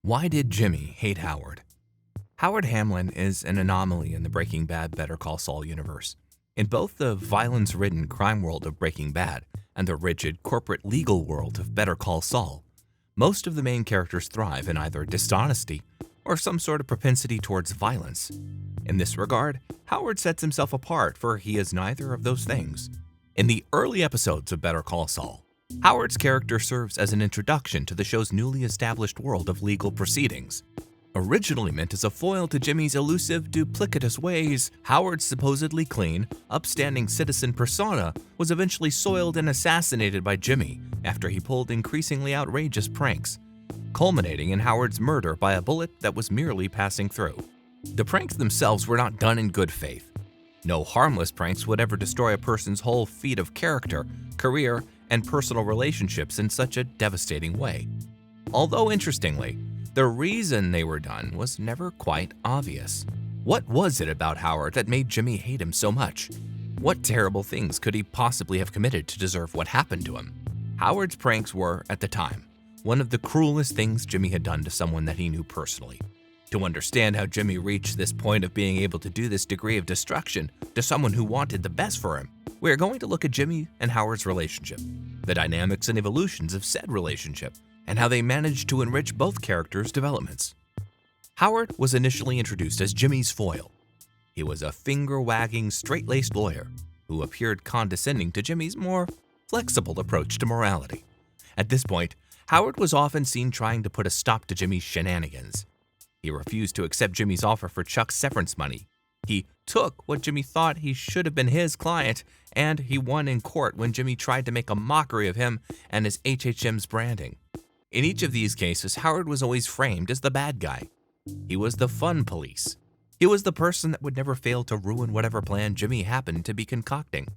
Why did Jimmy hate Howard? Howard Hamlin is an anomaly in the Breaking Bad Better Call Saul universe. In both the violence-ridden crime world of Breaking Bad and the rigid corporate legal world of Better Call Saul, most of the main characters thrive in either dishonesty or some sort of propensity towards violence. In this regard, Howard sets himself apart, for he is neither of those things. In the early episodes of Better Call Saul, Howard's character serves as an introduction to the show's newly established world of legal proceedings. Originally meant as a foil to Jimmy's elusive, duplicitous ways, Howard's supposedly clean, upstanding citizen persona was eventually soiled and assassinated by Jimmy after he pulled increasingly outrageous pranks, culminating in Howard's murder by a bullet that was merely passing through. The pranks themselves were not done in good faith. No harmless pranks would ever destroy a person's whole feat of character, career, and personal relationships in such a devastating way. Although interestingly, the reason they were done was never quite obvious. What was it about Howard that made Jimmy hate him so much? What terrible things could he possibly have committed to deserve what happened to him? Howard's pranks were, at the time, one of the cruelest things Jimmy had done to someone that he knew personally. To understand how Jimmy reached this point of being able to do this degree of destruction to someone who wanted the best for him, we are going to look at Jimmy and Howard's relationship, the dynamics and evolutions of said relationship, and how they managed to enrich both characters' developments. Howard was initially introduced as Jimmy's foil. He was a finger-wagging, straight-laced lawyer who appeared condescending to Jimmy's more flexible approach to morality. At this point, Howard was often seen trying to put a stop to Jimmy's shenanigans. He refused to accept Jimmy's offer for Chuck's severance money. He took what Jimmy thought he should have been his client, and he won in court when Jimmy tried to make a mockery of him and his HHM's branding. In each of these cases, Howard was always framed as the bad guy. He was the fun police. He was the person that would never fail to ruin whatever plan Jimmy happened to be concocting.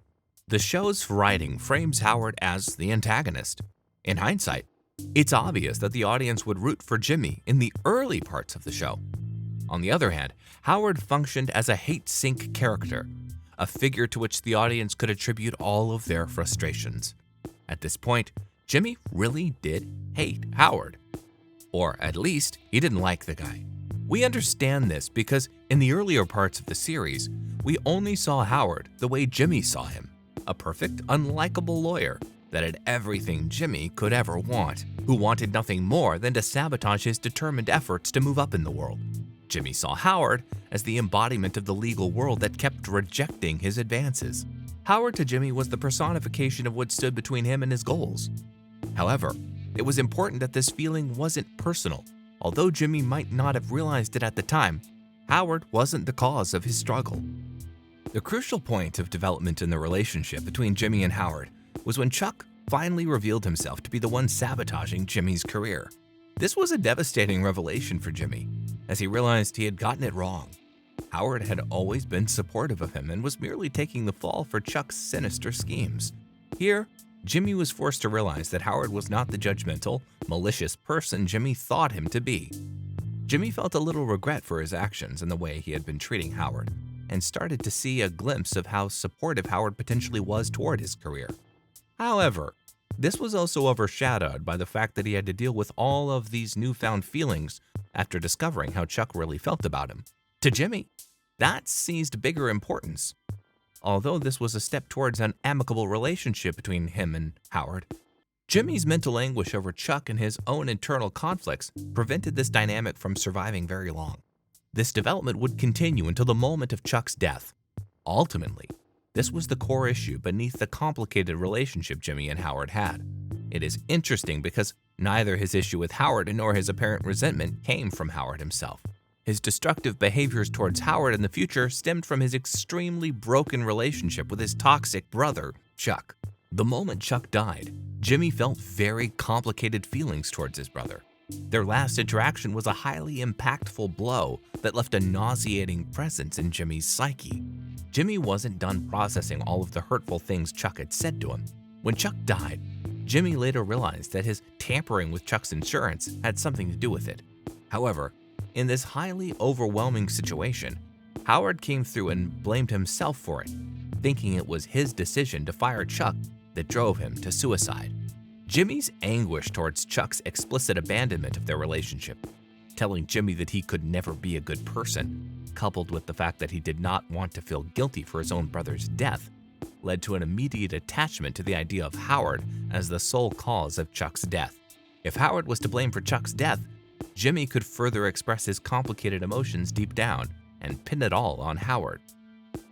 The show's writing frames Howard as the antagonist. In hindsight, it's obvious that the audience would root for Jimmy in the early parts of the show. On the other hand, Howard functioned as a hate-sink character, a figure to which the audience could attribute all of their frustrations. At this point, Jimmy really did hate Howard. Or at least, he didn't like the guy. We understand this because in the earlier parts of the series, we only saw Howard the way Jimmy saw him, a perfect, unlikable lawyer that had everything Jimmy could ever want, who wanted nothing more than to sabotage his determined efforts to move up in the world. Jimmy saw Howard as the embodiment of the legal world that kept rejecting his advances. Howard to Jimmy was the personification of what stood between him and his goals. However, it was important that this feeling wasn't personal. Although Jimmy might not have realized it at the time, Howard wasn't the cause of his struggle. The crucial point of development in the relationship between Jimmy and Howard was when Chuck finally revealed himself to be the one sabotaging Jimmy's career. This was a devastating revelation for Jimmy, as he realized he had gotten it wrong. Howard had always been supportive of him and was merely taking the fall for Chuck's sinister schemes. Here, Jimmy was forced to realize that Howard was not the judgmental, malicious person Jimmy thought him to be. Jimmy felt a little regret for his actions and the way he had been treating Howard, and started to see a glimpse of how supportive Howard potentially was toward his career. However, this was also overshadowed by the fact that he had to deal with all of these newfound feelings after discovering how Chuck really felt about him. To Jimmy, that seized bigger importance. Although this was a step towards an amicable relationship between him and Howard, Jimmy's mental anguish over Chuck and his own internal conflicts prevented this dynamic from surviving very long. This development would continue until the moment of Chuck's death. Ultimately, this was the core issue beneath the complicated relationship Jimmy and Howard had. It is interesting because neither his issue with Howard nor his apparent resentment came from Howard himself. His destructive behaviors towards Howard in the future stemmed from his extremely broken relationship with his toxic brother, Chuck. The moment Chuck died, Jimmy felt very complicated feelings towards his brother. Their last interaction was a highly impactful blow that left a nauseating presence in Jimmy's psyche. Jimmy wasn't done processing all of the hurtful things Chuck had said to him. When Chuck died, Jimmy later realized that his tampering with Chuck's insurance had something to do with it. However, in this highly overwhelming situation, Howard came through and blamed himself for it, thinking it was his decision to fire Chuck that drove him to suicide. Jimmy's anguish towards Chuck's explicit abandonment of their relationship telling Jimmy that he could never be a good person, coupled with the fact that he did not want to feel guilty for his own brother's death, led to an immediate attachment to the idea of Howard as the sole cause of Chuck's death. If Howard was to blame for Chuck's death, Jimmy could further express his complicated emotions deep down and pin it all on Howard.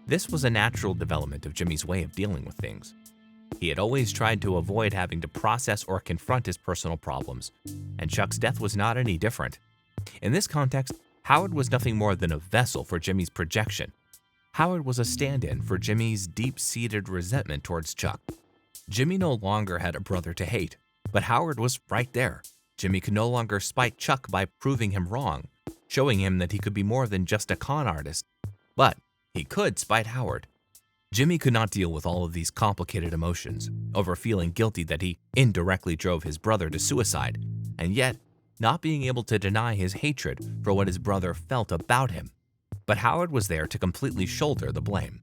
This was a natural development of Jimmy's way of dealing with things. He had always tried to avoid having to process or confront his personal problems, and Chuck's death was not any different. In this context, Howard was nothing more than a vessel for Jimmy's projection. Howard was a stand-in for Jimmy's deep-seated resentment towards Chuck. Jimmy no longer had a brother to hate, but Howard was right there. Jimmy could no longer spite Chuck by proving him wrong, showing him that he could be more than just a con artist. But he could spite Howard. Jimmy could not deal with all of these complicated emotions, over feeling guilty that he indirectly drove his brother to suicide, and yet not being able to deny his hatred for what his brother felt about him. But Howard was there to completely shoulder the blame.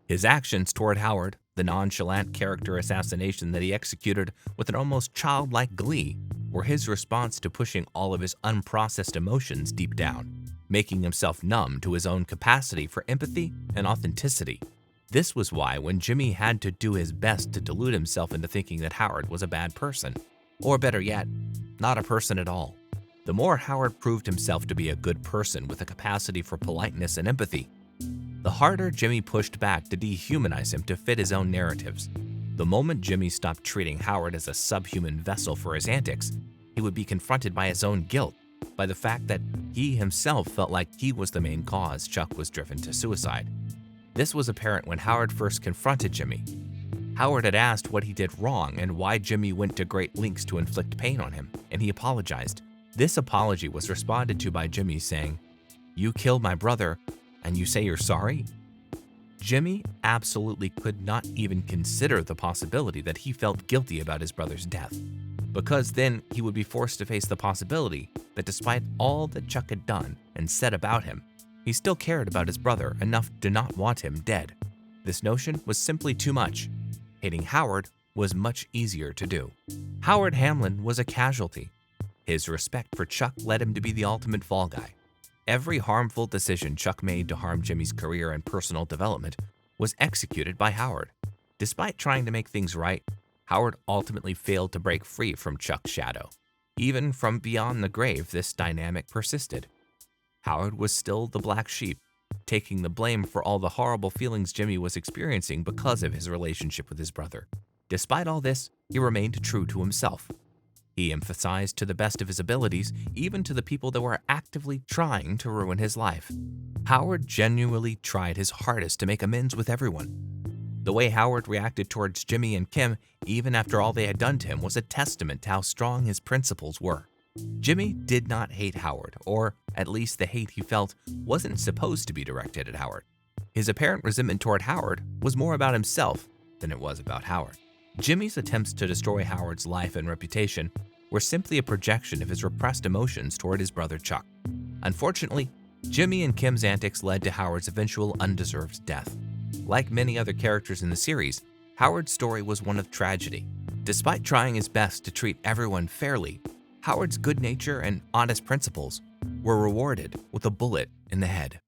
His actions toward Howard, the nonchalant character assassination that he executed with an almost childlike glee, were his response to pushing all of his unprocessed emotions deep down, making himself numb to his own capacity for empathy and authenticity. This was why when Jimmy had to do his best to delude himself into thinking that Howard was a bad person, or better yet, not a person at all, the more Howard proved himself to be a good person with a capacity for politeness and empathy, the harder Jimmy pushed back to dehumanize him to fit his own narratives. The moment Jimmy stopped treating Howard as a subhuman vessel for his antics, he would be confronted by his own guilt, by the fact that he himself felt like he was the main cause Chuck was driven to suicide. This was apparent when Howard first confronted Jimmy. Howard had asked what he did wrong and why Jimmy went to great lengths to inflict pain on him, and he apologized. This apology was responded to by Jimmy saying, "You killed my brother, and you say you're sorry?" Jimmy absolutely could not even consider the possibility that he felt guilty about his brother's death, because then he would be forced to face the possibility that despite all that Chuck had done and said about him, he still cared about his brother enough to not want him dead. This notion was simply too much. Hating Howard was much easier to do. Howard Hamlin was a casualty. His respect for Chuck led him to be the ultimate fall guy. Every harmful decision Chuck made to harm Jimmy's career and personal development was executed by Howard. Despite trying to make things right, Howard ultimately failed to break free from Chuck's shadow. Even from beyond the grave, this dynamic persisted. Howard was still the black sheep, taking the blame for all the horrible feelings Jimmy was experiencing because of his relationship with his brother. Despite all this, he remained true to himself. He emphasized to the best of his abilities, even to the people that were actively trying to ruin his life. Howard genuinely tried his hardest to make amends with everyone. The way Howard reacted towards Jimmy and Kim, even after all they had done to him, was a testament to how strong his principles were. Jimmy did not hate Howard, or at least the hate he felt wasn't supposed to be directed at Howard. His apparent resentment toward Howard was more about himself than it was about Howard. Jimmy's attempts to destroy Howard's life and reputation were simply a projection of his repressed emotions toward his brother Chuck. Unfortunately, Jimmy and Kim's antics led to Howard's eventual undeserved death. Like many other characters in the series, Howard's story was one of tragedy. Despite trying his best to treat everyone fairly, Howard's good nature and honest principles were rewarded with a bullet in the head.